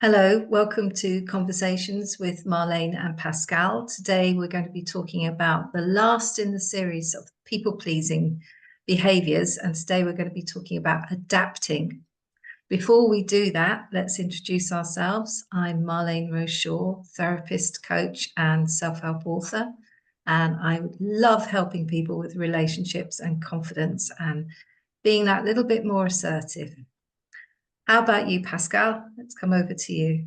Hello, welcome to Conversations with Marléne and Pascale. Today we're going to be talking about the last in the series of people-pleasing behaviours, and today we're going to be talking about adapting. Before we do that, let's introduce ourselves. I'm Marléne Rose Shaw, therapist, coach and self-help author, and I love helping people with relationships and confidence and being that little bit more assertive. How about you, Pascale? Let's come over to you.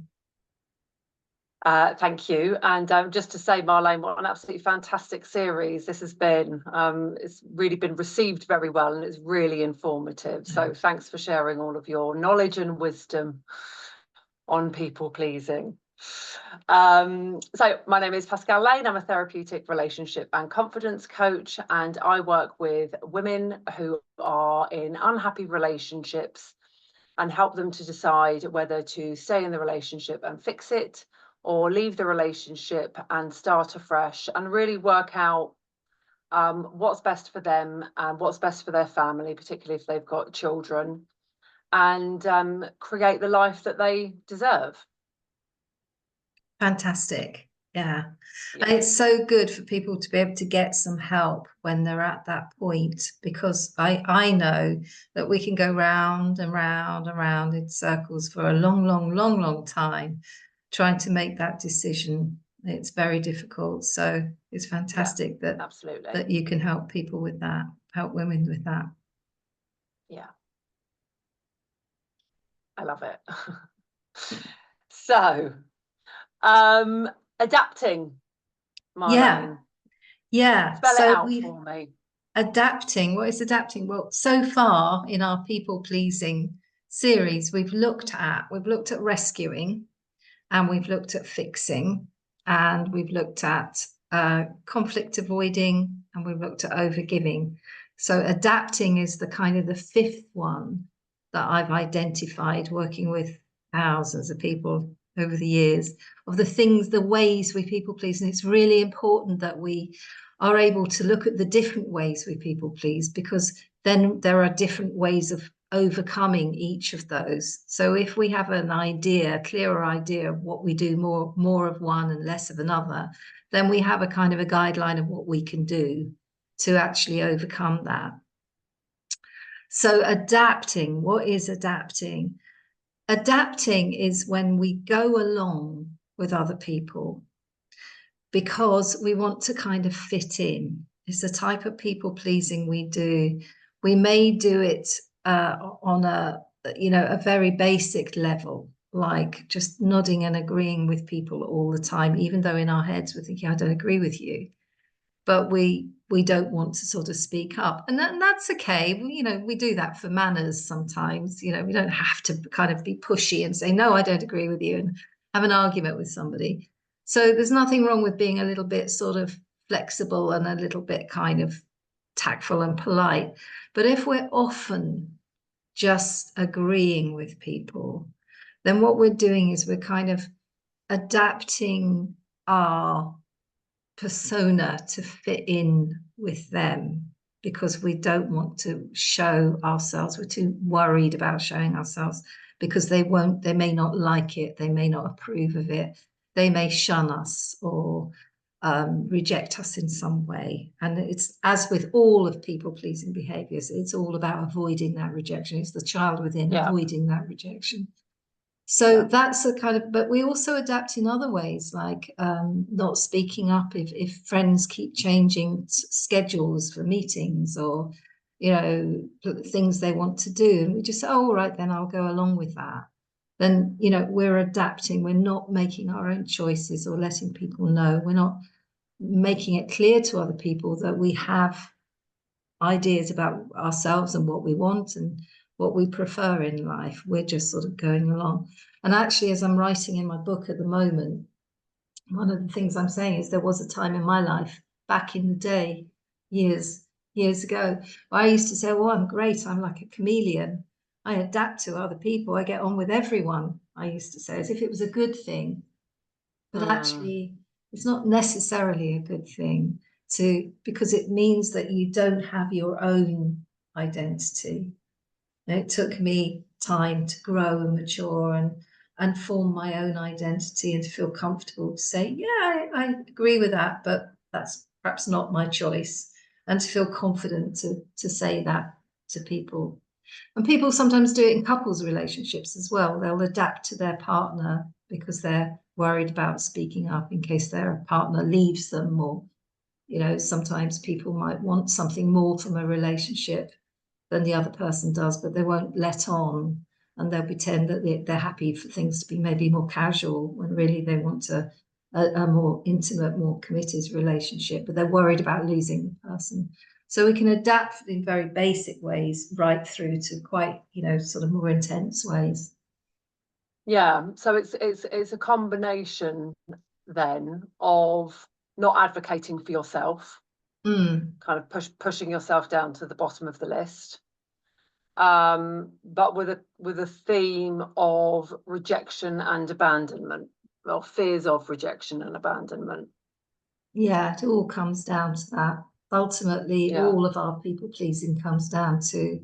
Thank you. And just to say, Marléne, what an absolutely fantastic series this has been. It's really been received very well and it's really informative. So thanks for sharing all of your knowledge and wisdom on people pleasing. So my name is Pascale Lane. I'm a therapeutic relationship and confidence coach, and I work with women who are in unhappy relationships and help them to decide whether to stay in the relationship and fix it or leave the relationship and start afresh and really work out what's best for them and what's best for their family, particularly if they've got children, and create the life that they deserve. Fantastic. Yeah. And it's so good for people to be able to get some help when they're at that point, because I know that we can go round and round and round in circles for a long time trying to make that decision. It's very difficult. So it's fantastic that absolutely that you can help people with that, help women with that. Yeah. I love it. So adapting, Marléne. Yeah. Spell it out for me. Adapting. What is adapting? Well, so far in our people-pleasing series, we've looked at rescuing, and we've looked at fixing, and we've looked at conflict avoiding, and we've looked at overgiving. So adapting is the kind of the fifth one that I've identified working with thousands of people over the years, of the things, the ways we people please. And it's really important that we are able to look at the different ways we people please, because then there are different ways of overcoming each of those. So if we have an idea, a clearer idea of what we do, more of one and less of another, then we have a kind of a guideline of what we can do to actually overcome that. So adapting, what is adapting? Adapting is when we go along with other people because we want to kind of fit in. It's the type of people pleasing we do. We may do it on a very basic level, like just nodding and agreeing with people all the time, even though in our heads we're thinking, I don't agree with you, but we don't want to sort of speak up, and that's okay. We do that for manners sometimes. We don't have to kind of be pushy and say, no, I don't agree with you, and have an argument with somebody. So there's nothing wrong with being a little bit sort of flexible and a little bit kind of tactful and polite. But if we're often just agreeing with people, then what we're doing is we're kind of adapting our persona to fit in with them, because we don't want to show ourselves. We're too worried about showing ourselves because they may not like it, they may not approve of it, they may shun us or reject us in some way. And it's, as with all of people-pleasing behaviors, it's all about avoiding that rejection. It's the child within avoiding that rejection. So that's a kind of, but we also adapt in other ways, like not speaking up if friends keep changing schedules for meetings or, things they want to do. And we just say, oh, all right, then I'll go along with that. Then, we're adapting. We're not making our own choices or letting people know. We're not making it clear to other people that we have ideas about ourselves and what we want and what we prefer in life. We're just sort of going along. And actually, as I'm writing in my book at the moment, one of the things I'm saying is there was a time in my life back in the day, years ago, where I used to say, well, I'm great. I'm like a chameleon. I adapt to other people. I get on with everyone, I used to say, as if it was a good thing. But actually, it's not necessarily a good thing, because it means that you don't have your own identity. And it took me time to grow and mature and and form my own identity and feel comfortable to say, yeah, I agree with that, but that's perhaps not my choice. And to feel confident to say that to people. And people sometimes do it in couples relationships as well. They'll adapt to their partner because they're worried about speaking up in case their partner leaves them, or, you know, sometimes people might want something more from a relationship than the other person does, but they won't let on, and they'll pretend that they're happy for things to be maybe more casual when really they want a more intimate, more committed relationship, but they're worried about losing the person. So we can adapt in very basic ways right through to quite, you know, sort of more intense ways. Yeah, so it's a combination then of not advocating for yourself, kind of pushing yourself down to the bottom of the list, but with a theme of rejection and abandonment, or fears of rejection and abandonment. Yeah, it all comes down to that. Ultimately, all of our people pleasing comes down to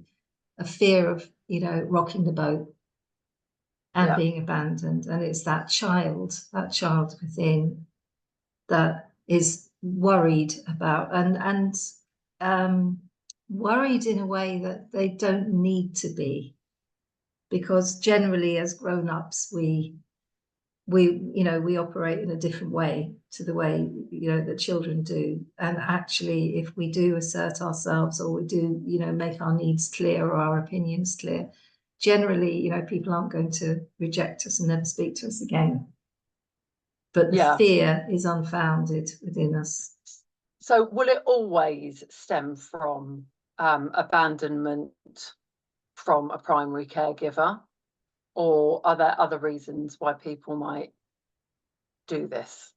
a fear of, you know, rocking the boat and being abandoned. And it's that child within that is worried about and worried in a way that they don't need to be, because generally as grown-ups we you know, we operate in a different way to the way, you know, that children do. And actually, if we do assert ourselves, or we do, you know, make our needs clear or our opinions clear, generally, you know, people aren't going to reject us and never speak to us again. But the fear is unfounded within us. So will it always stem from abandonment from a primary caregiver, or are there other reasons why people might do this?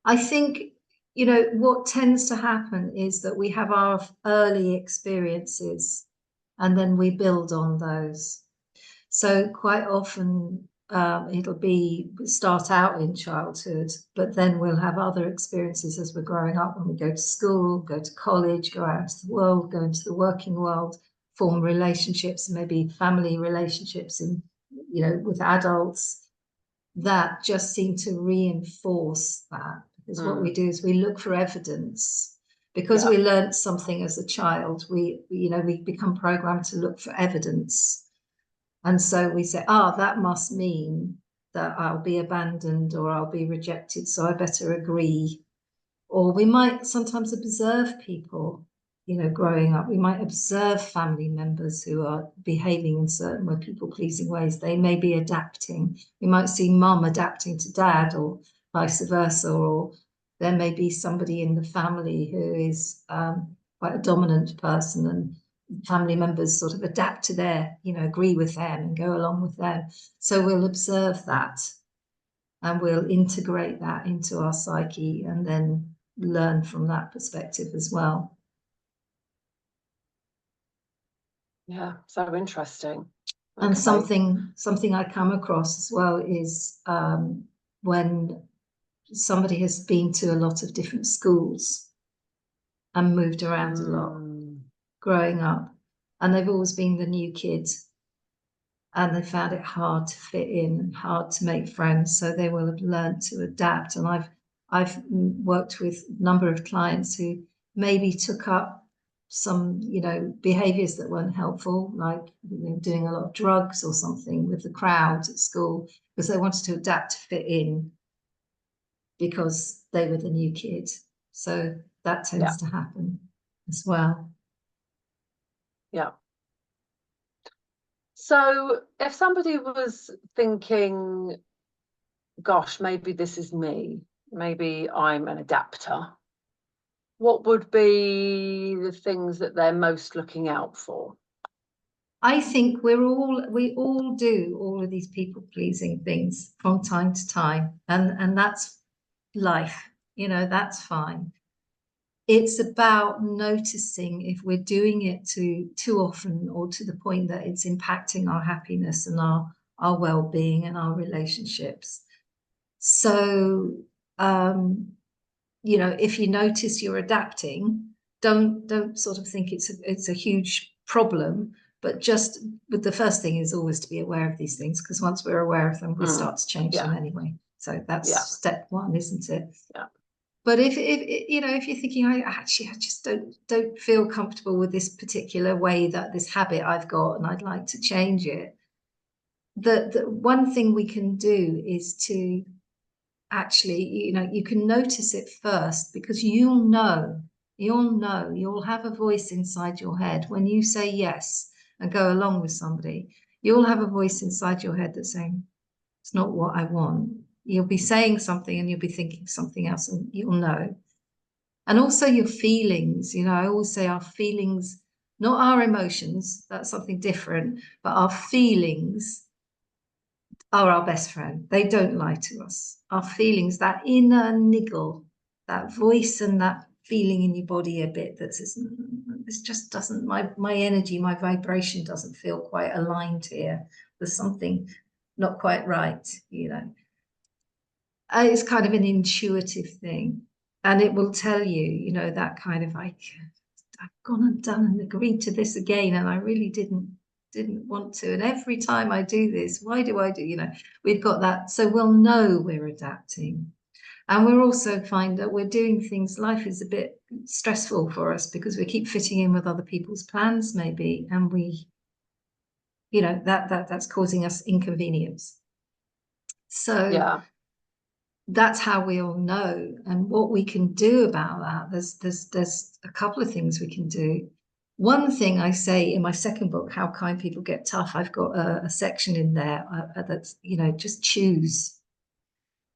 I think, you know, what tends to happen is that we have our early experiences and then we build on those. So quite often it'll be start out in childhood, but then we'll have other experiences as we're growing up, when we go to school, go to college, go out into the world, go into the working world, form relationships, maybe family relationships in, you know, with adults, that just seem to reinforce that. Because what we do is we look for evidence. Because we learned something as a child, we become programmed to look for evidence. And so we say, that must mean that I'll be abandoned or I'll be rejected, so I better agree. Or we might sometimes observe people, you know, growing up. We might observe family members who are behaving in certain people-pleasing ways. They may be adapting. We might see mum adapting to dad, or vice versa. Or there may be somebody in the family who is quite a dominant person, and family members sort of adapt to their, you know, agree with them and go along with them. So we'll observe that and we'll integrate that into our psyche and then learn from that perspective as well. Yeah, so interesting. And something I come across as well is when somebody has been to a lot of different schools and moved around a lot growing up, and they've always been the new kid, and they found it hard to fit in and hard to make friends, so they will have learned to adapt. And I've worked with a number of clients who maybe took up some, you know, behaviors that weren't helpful, like, you know, doing a lot of drugs or something with the crowd at school, because they wanted to adapt to fit in because they were the new kid. So that tends to happen as well. Yeah. So if somebody was thinking, gosh, maybe this is me, maybe I'm an adapter, what would be the things that they're most looking out for? I think we all do all of these people-pleasing things from time to time, and that's life, you know, that's fine. It's about noticing if we're doing it too often, or to the point that it's impacting our happiness and our well-being and our relationships. So you know, if you notice you're adapting, don't sort of think it's a huge problem, But just with the first thing is always to be aware of these things, because once we're aware of them, we start to change them anyway. So that's step one, isn't it? Yeah. But if you know, if you're thinking, I just don't feel comfortable with this particular way, that this habit I've got, and I'd like to change it, the one thing we can do is to actually, you know, you can notice it first, because you'll have a voice inside your head when you say yes and go along with somebody. You'll have a voice inside your head that's saying, it's not what I want. You'll be saying something and you'll be thinking something else, and you'll know. And also your feelings, you know, I always say our feelings, not our emotions, that's something different, but our feelings are our best friend. They don't lie to us. Our feelings, that inner niggle, that voice and that feeling in your body a bit that says, this just doesn't, my energy, my vibration doesn't feel quite aligned here. There's something not quite right, you know. It's kind of an intuitive thing. And it will tell you, you know, that kind of like, I've gone and done and agreed to this again, and I really didn't want to. And every time I do this, why do I do, you know, we've got that. So we'll know we're adapting. And we'll also find that we're doing things, life is a bit stressful for us because we keep fitting in with other people's plans, maybe, and we, you know, that's causing us inconvenience. So that's how we all know. And what we can do about that, there's a couple of things we can do. One thing I say in my second book, How Kind People Get Tough, I've got a section in there that's, you know, just choose.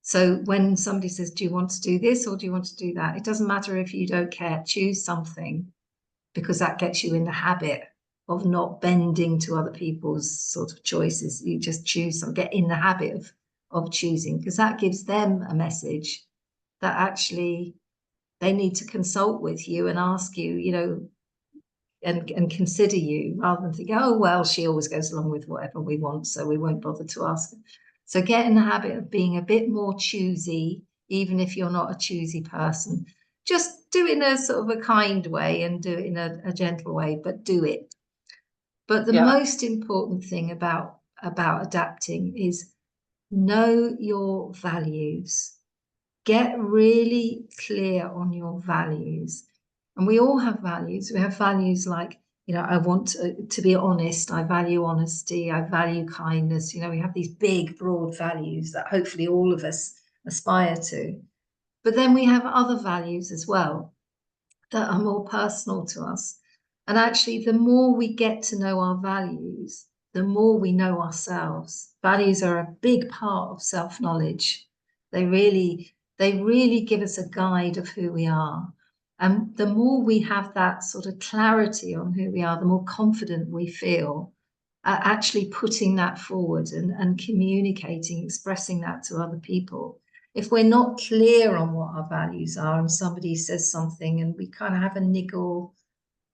So when somebody says, do you want to do this or do you want to do that? It doesn't matter if you don't care, choose something, because that gets you in the habit of not bending to other people's sort of choices. You just choose some, get in the habit of choosing, because that gives them a message that actually they need to consult with you and ask you, you know, and consider you, rather than think, oh, well, she always goes along with whatever we want, so we won't bother to ask her. So get in the habit of being a bit more choosy, even if you're not a choosy person. Just do it in a sort of a kind way and do it in a gentle way, but do it. But the most important thing about adapting is know your values. Get really clear on your values. And we all have values. We have values like, you know, I want to be honest. I value honesty. I value kindness. You know, we have these big, broad values that hopefully all of us aspire to. But then we have other values as well that are more personal to us. And actually, the more we get to know our values, the more we know ourselves. Values are a big part of self-knowledge. They really give us a guide of who we are. And the more we have that sort of clarity on who we are, the more confident we feel at actually putting that forward and communicating, expressing that to other people. If we're not clear on what our values are and somebody says something and we kind of have a niggle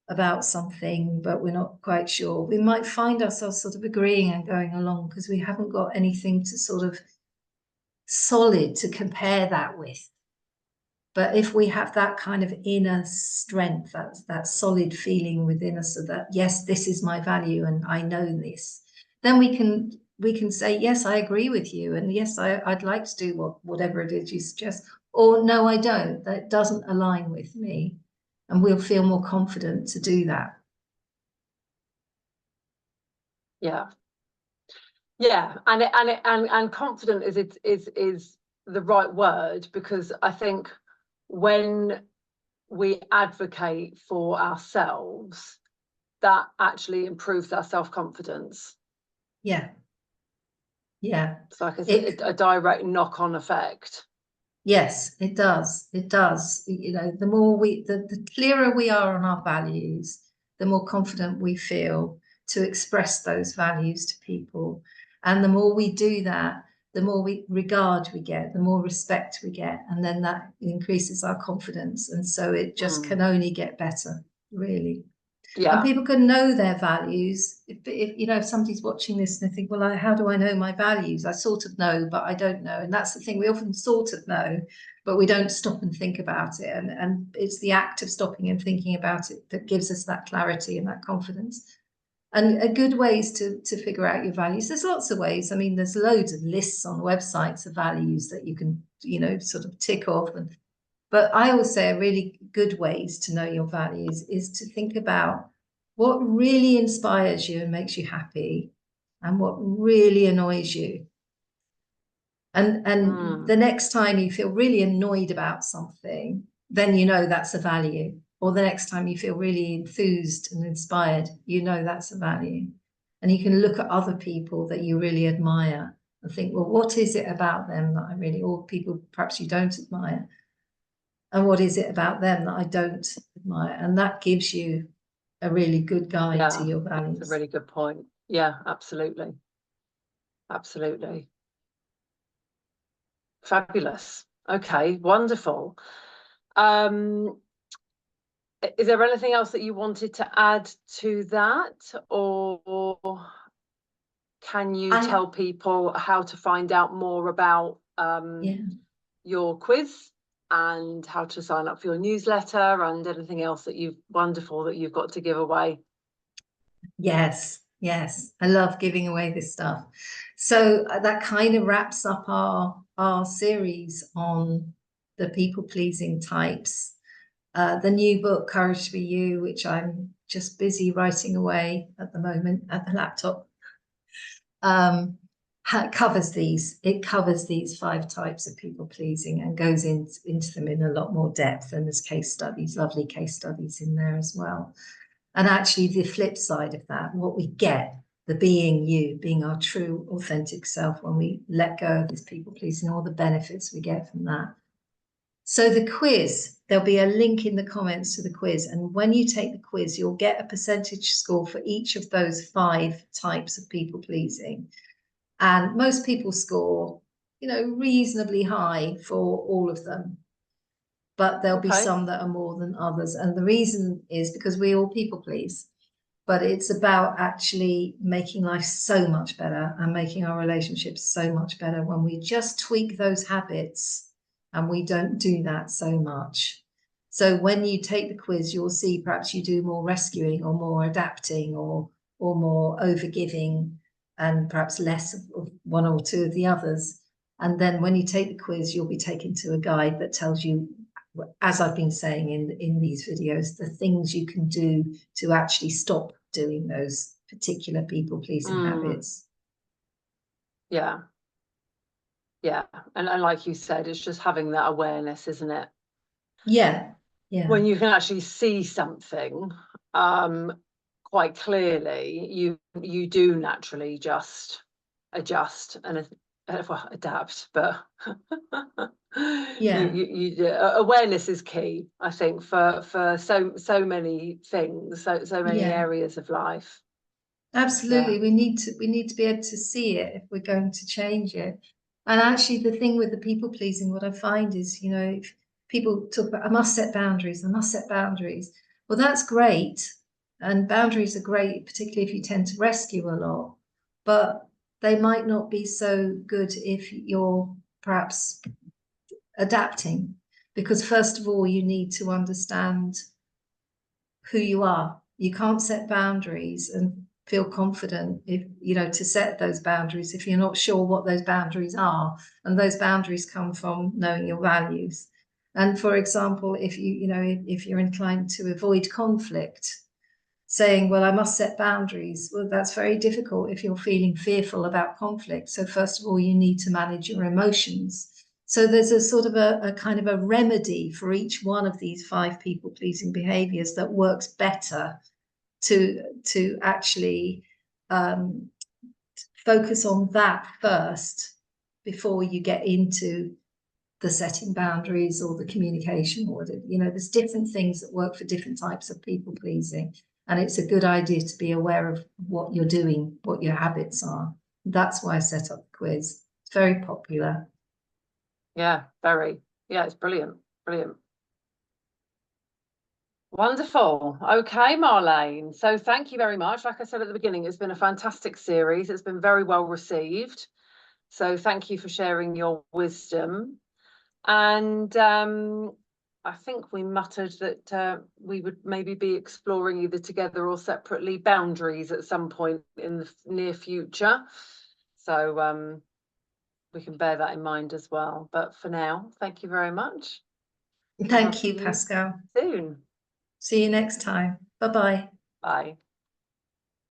about something, but we're not quite sure, we might find ourselves sort of agreeing and going along because we haven't got anything to sort of solid to compare that with. But if we have that kind of inner strength, that solid feeling within us of that, yes, this is my value and I know this, then we can say, yes, I agree with you. And yes, I'd like to do whatever it is you suggest. Or no, I don't. That doesn't align with me. And we'll feel more confident to do that. Yeah. Yeah. And confident is the right word, because I think when we advocate for ourselves, that actually improves our self-confidence. Yeah. Yeah. It's like a direct knock-on effect. Yes, it does. It does. You know, the more the clearer we are on our values, the more confident we feel to express those values to people. And the more we do that, the more regard we get, the more respect we get. And then that increases our confidence. And so it just can only get better, really. Yeah. And people can know their values. If you know, if somebody's watching this and they think, well, how do I know my values? I sort of know, but I don't know. And that's the thing, we often sort of know, but we don't stop and think about it. And it's the act of stopping and thinking about it that gives us that clarity and that confidence. And a good ways to figure out your values. There's lots of ways. I mean, there's loads of lists on websites of values that you can, sort of tick off. But I always say a really good ways to know your values is to think about what really inspires you and makes you happy and what really annoys you. And the next time you feel really annoyed about something, then that's a value. Or the next time you feel really enthused and inspired, that's a value. And you can look at other people that you really admire and think, well, what is it about them that I really, or people perhaps you don't admire, and what is it about them that I don't admire? And that gives you a really good guide to your values. That's a really good point. Yeah, absolutely. Absolutely. Fabulous. Okay, wonderful. Is there anything else that you wanted to add to that, or can you tell people how to find out more about your quiz and how to sign up for your newsletter and anything else that you've got to give away? Yes, I love giving away this stuff. So that kind of wraps up our series on the people-pleasing types. The new book, Courage to Be You, which I'm just busy writing away at the moment at the laptop, covers these. It covers these 5 types of people-pleasing and goes into them in a lot more depth. And there's case studies, lovely case studies in there as well. And actually the flip side of that, what we get, the being you, being our true, authentic self, when we let go of this people-pleasing, all the benefits we get from that. So the quiz, there'll be a link in the comments to the quiz. And when you take the quiz, you'll get a percentage score for each of those 5 types of people-pleasing. And most people score, reasonably high for all of them. But there'll be some that are more than others. And the reason is because we all people please. But it's about actually making life so much better and making our relationships so much better when we just tweak those habits and we don't do that so much. So when you take the quiz, you'll see perhaps you do more rescuing or more adapting or more overgiving and perhaps less of one or two of the others. And then when you take the quiz, you'll be taken to a guide that tells you, as I've been saying in these videos, the things you can do to actually stop doing those particular people-pleasing habits. Yeah. And like you said, it's just having that awareness, isn't it? Yeah. When you can actually see something quite clearly, you do naturally just adjust and adapt, but awareness is key, I think, for so many things, so many areas of life. Absolutely. We need to be able to see it if we're going to change it. And actually the thing with the people pleasing, what I find is, if people talk about, I must set boundaries. Well, that's great. And boundaries are great, particularly if you tend to rescue a lot, but they might not be so good if you're perhaps adapting, because first of all, you need to understand who you are. You can't set boundaries and feel confident if to set those boundaries if you're not sure what those boundaries are, and those boundaries come from knowing your values. And for example, if if you're inclined to avoid conflict, saying, well, I must set boundaries, well, that's very difficult if you're feeling fearful about conflict. So first of all, you need to manage your emotions. So there's a sort of a kind of a remedy for each one of these 5 people-pleasing behaviors that works better to actually focus on that first before you get into the setting boundaries or the communication, or there's different things that work for different types of people-pleasing. And it's a good idea to be aware of what you're doing, what your habits are. That's why I set up the quiz. It's very popular. Yeah, very. Yeah, it's brilliant. Wonderful. Okay, Marléne. So thank you very much. Like I said at the beginning, it's been a fantastic series. It's been very well received. So thank you for sharing your wisdom. And I think we muttered that we would maybe be exploring either together or separately boundaries at some point in the near future. So we can bear that in mind as well. But for now, thank you very much. Thank you, Pascale. Soon. See you next time. Bye-bye. Bye.